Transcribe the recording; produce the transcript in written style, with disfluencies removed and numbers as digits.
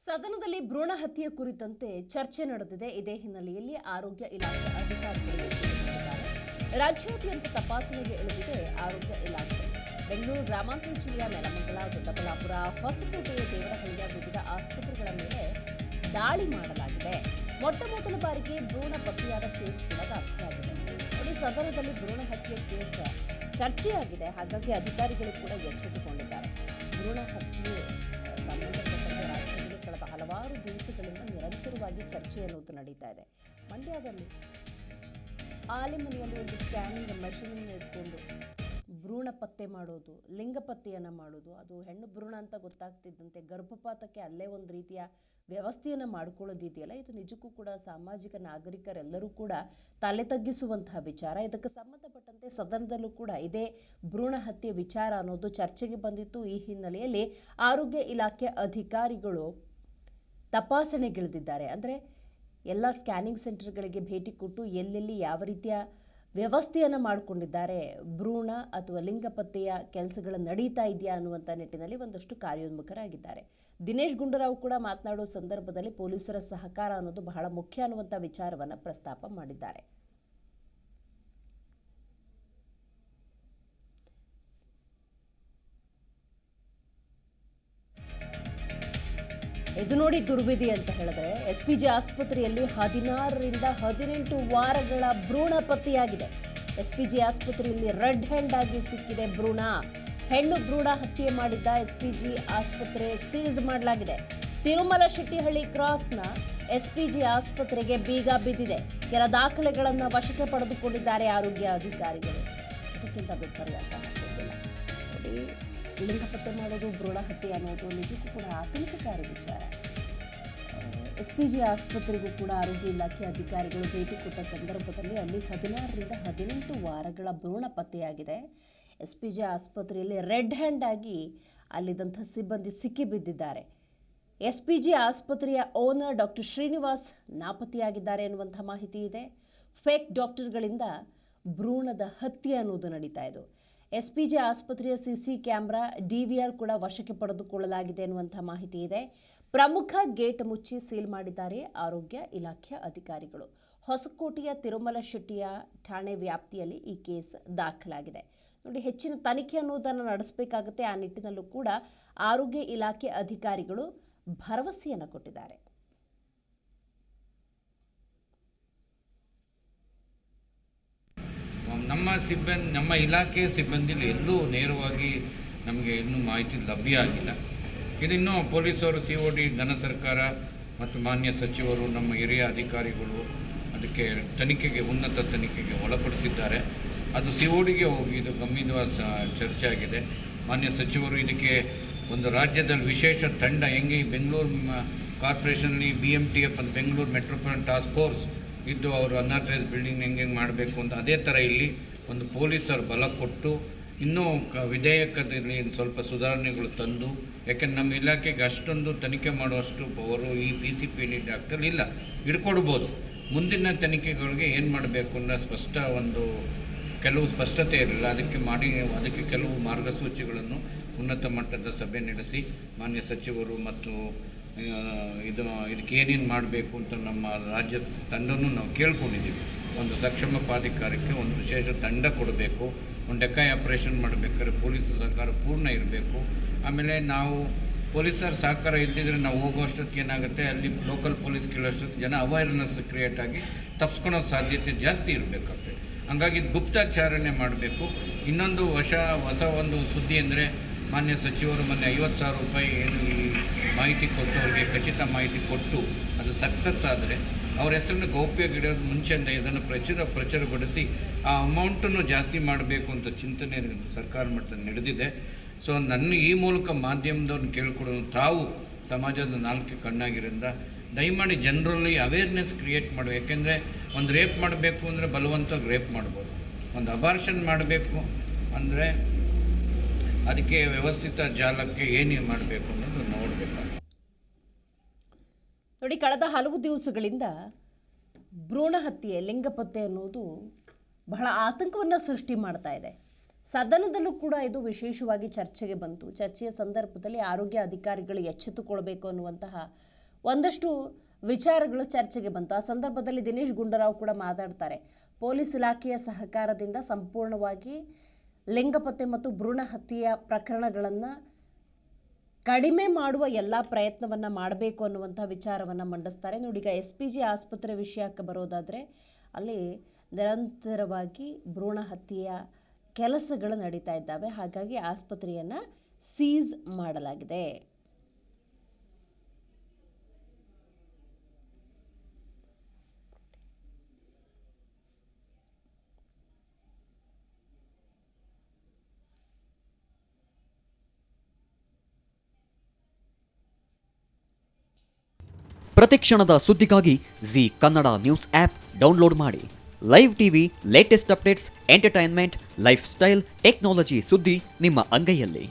ಸದನದಲ್ಲಿ ಭ್ರೂಣ ಹತ್ಯೆ ಕುರಿತಂತೆ ಚರ್ಚೆ ನಡೆದಿದೆ. ಇದೇ ಹಿನ್ನೆಲೆಯಲ್ಲಿ ಆರೋಗ್ಯ ಇಲಾಖೆ ಅಧಿಕಾರಿಗಳು ಎಚ್ಚರಿಸಿದ್ದಾರೆ. ರಾಜ್ಯಾದ್ಯಂತ ತಪಾಸಣೆಗೆ ಇಳಿದಿದೆ ಆರೋಗ್ಯ ಇಲಾಖೆ. ಬೆಂಗಳೂರು ಗ್ರಾಮಾಂತರ ಜಿಲ್ಲೆಯ ನೆಲಮಂಗಲ, ದೊಡ್ಡಬಳ್ಳಾಪುರ, ಹೊಸಕೋಟೆ, ದೇವರಹಳ್ಳಿಯ ವಿವಿಧ ಆಸ್ಪತ್ರೆಗಳ ಮೇಲೆ ದಾಳಿ ಮಾಡಲಾಗಿದೆ. ಮೊಟ್ಟಮೊದಲ ಬಾರಿಗೆ ಭ್ರೂಣ ಪತ್ತೆಯಾದ ಕೇಸ್ ಕೂಡ ದಾಖಲಾಗಿದೆ. ಸದನದಲ್ಲಿ ಭ್ರೂಣ ಹತ್ಯೆ ಕೇಸ್ ಚರ್ಚೆಯಾಗಿದೆ. ಹಾಗಾಗಿ ಅಧಿಕಾರಿಗಳು ಕೂಡ ಎಚ್ಚೆತ್ತುಕೊಂಡಿದ್ದಾರೆ. ಭ್ರೂಣ ಹತ್ಯೆ ಸಂಬಂಧಪಟ್ಟಂತೆ ರಾಜ್ಯದಲ್ಲಿ ಕಳೆದ ಹಲವಾರು ದಿವಸಗಳಿಂದ ನಿರಂತರವಾಗಿ ಚರ್ಚೆ ಅನ್ನೋದು ನಡೀತಾ ಇದೆ. ಮಂಡ್ಯದಲ್ಲಿ ಆಲೆಮನೆಯಲ್ಲಿ ಒಂದು ಸ್ಕ್ಯಾನಿಂಗ್ ಮೆಷಿನ್ ಇಟ್ಕೊಂಡು ಭ್ರೂಣ ಪತ್ತೆ ಮಾಡೋದು, ಲಿಂಗ ಪತ್ತೆಯನ್ನು ಮಾಡೋದು, ಅದು ಹೆಣ್ಣು ಭ್ರೂಣ ಅಂತ ಗೊತ್ತಾಗ್ತಿದ್ದಂತೆ ಗರ್ಭಪಾತಕ್ಕೆ ಅಲ್ಲೇ ಒಂದು ರೀತಿಯ ವ್ಯವಸ್ಥೆಯನ್ನು ಮಾಡ್ಕೊಳ್ಳೋದಿದೆಯಲ್ಲ, ಇದು ನಿಜಕ್ಕೂ ಕೂಡ ಸಾಮಾಜಿಕ ನಾಗರಿಕರೆಲ್ಲರೂ ಕೂಡ ತಲೆ ತಗ್ಗಿಸುವಂತಹ ವಿಚಾರ. ಇದಕ್ಕೆ ಸಂಬಂಧಪಟ್ಟಂತೆ ಸದನದಲ್ಲೂ ಕೂಡ ಇದೇ ಭ್ರೂಣ ಹತ್ಯೆ ವಿಚಾರ ಅನ್ನೋದು ಚರ್ಚೆಗೆ ಬಂದಿತ್ತು. ಈ ಹಿನ್ನೆಲೆಯಲ್ಲಿ ಆರೋಗ್ಯ ಇಲಾಖೆ ಅಧಿಕಾರಿಗಳು ತಪಾಸಣೆಗಿಳಿದಿದ್ದಾರೆ. ಅಂದರೆ ಎಲ್ಲ ಸ್ಕ್ಯಾನಿಂಗ್ ಸೆಂಟರ್ಗಳಿಗೆ ಭೇಟಿ ಕೊಟ್ಟು ಎಲ್ಲೆಲ್ಲಿ ಯಾವ ರೀತಿಯ ವ್ಯವಸ್ಥೆಯನ್ನು ಮಾಡಿಕೊಂಡಿದ್ದಾರೆ, ಭ್ರೂಣ ಅಥವಾ ಲಿಂಗ ಪತ್ತೆಯ ಕೆಲಸಗಳು ನಡೀತಾ ಇದೆಯಾ ಅನ್ನುವಂಥ ನಿಟ್ಟಿನಲ್ಲಿ ಒಂದಷ್ಟು ಕಾರ್ಯೋನ್ಮುಖರಾಗಿದ್ದಾರೆ. ದಿನೇಶ್ ಗುಂಡೂರಾವ್ ಕೂಡ ಮಾತನಾಡುವ ಸಂದರ್ಭದಲ್ಲಿ ಪೊಲೀಸರ ಸಹಕಾರ ಅನ್ನೋದು ಬಹಳ ಮುಖ್ಯ ಅನ್ನುವಂಥ ವಿಚಾರವನ್ನು ಪ್ರಸ್ತಾಪ ಮಾಡಿದ್ದಾರೆ. ಇದು ನೋಡಿ ದುರ್ವಿಧಿ ಅಂತ ಹೇಳಿದ್ರೆ, ಎಸ್ಪಿಜಿ ಆಸ್ಪತ್ರೆಯಲ್ಲಿ 16ರಿಂದ 18 ವಾರಗಳ ಭ್ರೂಣ ಪತ್ತೆಯಾಗಿದೆ. ಎಸ್ಪಿಜಿ ಆಸ್ಪತ್ರೆಯಲ್ಲಿ ರೆಡ್ ಹ್ಯಾಂಡ್ ಆಗಿ ಸಿಕ್ಕಿದೆ ಭ್ರೂಣ. ಹೆಣ್ಣು ಭ್ರೂಣ ಹತ್ಯೆ ಮಾಡಿದ್ದ ಎಸ್ಪಿಜಿ ಆಸ್ಪತ್ರೆ ಸೀಸ್ ಮಾಡಲಾಗಿದೆ. ತಿರುಮಲ ಶೆಟ್ಟಿಹಳ್ಳಿ ಕ್ರಾಸ್ನ ಎಸ್ಪಿಜಿ ಆಸ್ಪತ್ರೆಗೆ ಬೀಗ ಬಿದ್ದಿದೆ. ಕೆಲ ದಾಖಲೆಗಳನ್ನು ವಶಕ್ಕೆ ಪಡೆದುಕೊಂಡಿದ್ದಾರೆ ಆರೋಗ್ಯ ಅಧಿಕಾರಿಗಳು. ಇದಕ್ಕಿಂತ ವಿಪರ್ಯಾಸ ಮಾಡೋದಿಲ್ಲ. ಲಿಂಗ ಪತ್ತೆ ಮಾಡೋದು, ಭ್ರೂಣ ಹತ್ಯೆ ಅನ್ನೋದು ನಿಜಕ್ಕೂ ಕೂಡ ಆತಂಕಕಾರಿ ವಿಚಾರ. ಎಸ್ಪಿಜಿ ಆಸ್ಪತ್ರೆಗೂ ಕೂಡ ಆರೋಗ್ಯ ಇಲಾಖೆ ಅಧಿಕಾರಿಗಳು ಭೇಟಿ ಕೊಟ್ಟ ಸಂದರ್ಭದಲ್ಲಿ ಅಲ್ಲಿ 16ರಿಂದ 18 ವಾರಗಳ ಭ್ರೂಣ ಪತ್ತೆಯಾಗಿದೆ. ಎಸ್ಪಿಜಿ ಆಸ್ಪತ್ರೆಯಲ್ಲಿ ರೆಡ್ ಹ್ಯಾಂಡ್ ಆಗಿ ಅಲ್ಲಿದ್ದಂಥ ಸಿಬ್ಬಂದಿ ಸಿಕ್ಕಿಬಿದ್ದಿದ್ದಾರೆ. ಎಸ್ಪಿಜಿ ಆಸ್ಪತ್ರೆಯ ಓನರ್ ಡಾಕ್ಟರ್ ಶ್ರೀನಿವಾಸ್ ನಾಪತ್ತೆಯಾಗಿದ್ದಾರೆ ಎನ್ನುವಂಥ ಮಾಹಿತಿ ಇದೆ. ಫೇಕ್ ಡಾಕ್ಟರ್ಗಳಿಂದ ಭ್ರೂಣದ ಹತ್ಯೆ ಅನ್ನೋದು ನಡೀತಾ ಇದೆ. ಎಸ್ಪಿಜಿ ಆಸ್ಪತ್ರೆಯ ಸಿಸಿ ಕ್ಯಾಮೆರಾ, ಡಿವಿಆರ್ ಕೂಡ ವಶಕ್ಕೆ ಪಡೆದುಕೊಳ್ಳಲಾಗಿದೆ ಎನ್ನುವಂಥ ಮಾಹಿತಿ ಇದೆ. ಪ್ರಮುಖ ಗೇಟ್ ಮುಚ್ಚಿ ಸೀಲ್ ಮಾಡಿದ್ದಾರೆ ಆರೋಗ್ಯ ಇಲಾಖೆ ಅಧಿಕಾರಿಗಳು. ಹೊಸಕೋಟೆಯ ತಿರುಮಲ ಶೆಟ್ಟಿಯ ಠಾಣೆ ವ್ಯಾಪ್ತಿಯಲ್ಲಿ ಈ ಕೇಸ್ ದಾಖಲಾಗಿದೆ. ನೋಡಿ, ಹೆಚ್ಚಿನ ತನಿಖೆ ಅನ್ನೋದನ್ನು ನಡೆಸಬೇಕಾಗುತ್ತೆ. ಆ ನಿಟ್ಟಿನಲ್ಲೂ ಕೂಡ ಆರೋಗ್ಯ ಇಲಾಖೆ ಅಧಿಕಾರಿಗಳು ಭರವಸೆಯನ್ನು ಕೊಟ್ಟಿದ್ದಾರೆ. ನಮ್ಮ ಇಲಾಖೆ ಸಿಬ್ಬಂದಿಲಿ ಎಲ್ಲೂ ನೇರವಾಗಿ ನಮಗೆ ಇನ್ನೂ ಮಾಹಿತಿ ಲಭ್ಯ ಆಗಿಲ್ಲ. ಇದಿನ್ನೂ ಪೊಲೀಸರು, COD, ಘನ ಸರ್ಕಾರ ಮತ್ತು ಮಾನ್ಯ ಸಚಿವರು, ನಮ್ಮ ಹಿರಿಯ ಅಧಿಕಾರಿಗಳು ಅದಕ್ಕೆ ಉನ್ನತ ತನಿಖೆಗೆ ಒಳಪಡಿಸಿದ್ದಾರೆ. ಅದು CODಗೆ ಹೋಗಿ ಇದು ಗಂಭೀರವಾದ ಚರ್ಚೆ ಆಗಿದೆ. ಮಾನ್ಯ ಸಚಿವರು ಇದಕ್ಕೆ ಒಂದು ರಾಜ್ಯದಲ್ಲಿ ವಿಶೇಷ ತಂಡ ಹೆಂಗೆ ಬೆಂಗಳೂರು ಕಾರ್ಪೊರೇಷನ್ಲಿ BMTF ಅಂತ ಬೆಂಗಳೂರು ಮೆಟ್ರೋಪಾಲಿಟನ್ ಟಾಸ್ಕ್ ಫೋರ್ಸ್ ಇದ್ದು ಅವರು ಅನ್ಆಥರೈಸ್ ಬಿಲ್ಡಿಂಗ್ ಹೆಂಗೆ ಮಾಡಬೇಕು ಅಂತ ಅದೇ ಥರ ಇಲ್ಲಿ ಒಂದು ಪೊಲೀಸರು ಬಲ ಕೊಟ್ಟು ಇನ್ನೂ ವಿಧೇಯಕದಲ್ಲಿ ಸ್ವಲ್ಪ ಸುಧಾರಣೆಗಳು ತಂದು, ಯಾಕೆಂದ್ರೆ ನಮ್ಮ ಇಲಾಖೆಗೆ ಅಷ್ಟೊಂದು ತನಿಖೆ ಮಾಡುವಷ್ಟು ಪವರು ಈ PCPD ಡಾಕ್ಟರ್ ಇಲ್ಲ. ಹಿಡ್ಕೊಡ್ಬೋದು. ಮುಂದಿನ ತನಿಖೆಗಳಿಗೆ ಏನು ಮಾಡಬೇಕು ಅನ್ನೋ ಕೆಲವು ಸ್ಪಷ್ಟತೆ ಇರಲಿಲ್ಲ. ಅದಕ್ಕೆ ಕೆಲವು ಮಾರ್ಗಸೂಚಿಗಳನ್ನು ಉನ್ನತ ಮಟ್ಟದ ಸಭೆ ನಡೆಸಿ ಮಾನ್ಯ ಸಚಿವರು ಮತ್ತು ಇದಕ್ಕೆ ಏನೇನು ಮಾಡಬೇಕು ಅಂತ ನಮ್ಮ ರಾಜ್ಯ ತಂಡನೂ ನಾವು ಕೇಳ್ಕೊಂಡಿದ್ದೀವಿ. ಒಂದು ಸಕ್ಷಮ ಪ್ರಾಧಿಕಾರಕ್ಕೆ ಒಂದು ವಿಶೇಷ ತಂಡ ಕೊಡಬೇಕು. ಒಂದು ಡೆಕಾಯ್ ಆಪರೇಷನ್ ಮಾಡಬೇಕಾದ್ರೆ ಪೊಲೀಸರ ಸಹಕಾರ ಪೂರ್ಣ ಇರಬೇಕು. ಆಮೇಲೆ ನಾವು ಪೊಲೀಸರ ಸಹಕಾರ ಇಲ್ಲದಿದ್ದರೆ ನಾವು ಹೋಗೋಷ್ಟೊತ್ತಿಗೆ ಏನಾಗುತ್ತೆ, ಅಲ್ಲಿ ಲೋಕಲ್ ಪೊಲೀಸ್ ಕೇಳೋಷ್ಟೊತ್ತಿಗೆ ಜನ ಅವೇರ್ನೆಸ್ ಕ್ರಿಯೇಟ್ ಆಗಿ ತಪ್ಪಿಸ್ಕೊಳೋ ಸಾಧ್ಯತೆ ಜಾಸ್ತಿ ಇರಬೇಕಾಗ್ತದೆ. ಹಂಗಾಗಿ ಇದು ಗುಪ್ತಚಾರಣೆ ಮಾಡಬೇಕು. ಇನ್ನೊಂದು ಹೊಸ ಒಂದು ಸುದ್ದಿ ಅಂದರೆ, ಮಾನ್ಯ ಸಚಿವರು ಮೊನ್ನೆ 50,000 ರೂಪಾಯಿ ಏನು ಈ ಮಾಹಿತಿ ಕೊಟ್ಟು ಅವರಿಗೆ ಖಚಿತ ಮಾಹಿತಿ ಕೊಟ್ಟು ಅದು ಸಕ್ಸಸ್ ಆದರೆ ಅವ್ರ ಹೆಸರನ್ನು ಗೌಪ್ಯಗಿಡೋದು ಮುಂಚೆಯಿಂದ ಇದನ್ನು ಪ್ರಚುರಪಡಿಸಿ ಆ ಅಮೌಂಟನ್ನು ಜಾಸ್ತಿ ಮಾಡಬೇಕು ಅಂತ ಚಿಂತನೆ ಸರ್ಕಾರ ಮಟ್ಟದಲ್ಲಿ ನಡೆದಿದೆ. ಸೊ ನನ್ನ ಈ ಮೂಲಕ ಮಾಧ್ಯಮದವ್ರನ್ನ ಕೇಳ್ಕೊಡೋದು, ತಾವು ಸಮಾಜದ 4 ಕಣ್ಣಾಗಿರೋದ್ರಿಂದ ದಯಮಾಡಿ ಜನರಲ್ಲಿ ಅವೇರ್ನೆಸ್ ಕ್ರಿಯೇಟ್ ಮಾಡಬೇಕು. ಯಾಕೆಂದರೆ ಒಂದು ರೇಪ್ ಮಾಡಬೇಕು ಅಂದರೆ ಬಲವಂತವಾಗಿ ರೇಪ್ ಮಾಡ್ಬೋದು. ಒಂದು ಅಬಾರ್ಷನ್ ಮಾಡಬೇಕು ಅಂದರೆ ಅದಕ್ಕೆ ವ್ಯವಸ್ಥಿತ ಜಾಲಕ್ಕೆ ಏನು ಮಾಡಬೇಕು ಅನ್ನೋದು ನೋಡಬೇಕು. ನೋಡಿ, ಕಳೆದ ಹಲವು ದಿವಸಗಳಿಂದ ಭ್ರೂಣ ಹತ್ಯೆ, ಲಿಂಗ ಪತ್ತೆ ಅನ್ನೋದು ಬಹಳ ಆತಂಕವನ್ನು ಸೃಷ್ಟಿ ಮಾಡ್ತಾ ಇದೆ. ಸದನದಲ್ಲೂ ಕೂಡ ಇದು ವಿಶೇಷವಾಗಿ ಚರ್ಚೆಗೆ ಬಂತು. ಚರ್ಚೆಯ ಸಂದರ್ಭದಲ್ಲಿ ಆರೋಗ್ಯ ಅಧಿಕಾರಿಗಳು ಎಚ್ಚೆತ್ತುಕೊಳ್ಬೇಕು ಅನ್ನುವಂತಹ ಒಂದಷ್ಟು ವಿಚಾರಗಳು ಚರ್ಚೆಗೆ ಬಂತು. ಆ ಸಂದರ್ಭದಲ್ಲಿ ದಿನೇಶ್ ಗುಂಡೂರಾವ್ ಕೂಡ ಮಾತಾಡ್ತಾರೆ. ಪೊಲೀಸ್ ಇಲಾಖೆಯ ಸಹಕಾರದಿಂದ ಸಂಪೂರ್ಣವಾಗಿ ಲಿಂಗಪತ್ತೆ ಮತ್ತು ಭ್ರೂಣ ಹತ್ಯೆಯ ಪ್ರಕರಣಗಳನ್ನು ಕಡಿಮೆ ಮಾಡುವ ಎಲ್ಲ ಪ್ರಯತ್ನವನ್ನು ಮಾಡಬೇಕು ಅನ್ನುವಂಥ ವಿಚಾರವನ್ನು ಮಂಡಿಸ್ತಾರೆ. ನೋಡಿ, ಈಗ SPG ಆಸ್ಪತ್ರೆ ವಿಷಯಕ್ಕೆ ಬರೋದಾದರೆ ಅಲ್ಲಿ ನಿರಂತರವಾಗಿ ಭ್ರೂಣ ಹತ್ಯೆಯ ಕೆಲಸಗಳು ನಡೀತಾ ಇದ್ದಾವೆ. ಹಾಗಾಗಿ ಆಸ್ಪತ್ರೆಯನ್ನು ಸೀಸ್ ಮಾಡಲಾಗಿದೆ. ಪ್ರತಿಕ್ಷಣದ ಸುದ್ದಿಗಾಗಿ Zee Kannada news app download ಮಾಡಿ. Live TV, latest updates, entertainment, lifestyle, technology ಸುದ್ದಿ ನಿಮ್ಮ ಅಂಗೈಯಲ್ಲಿ.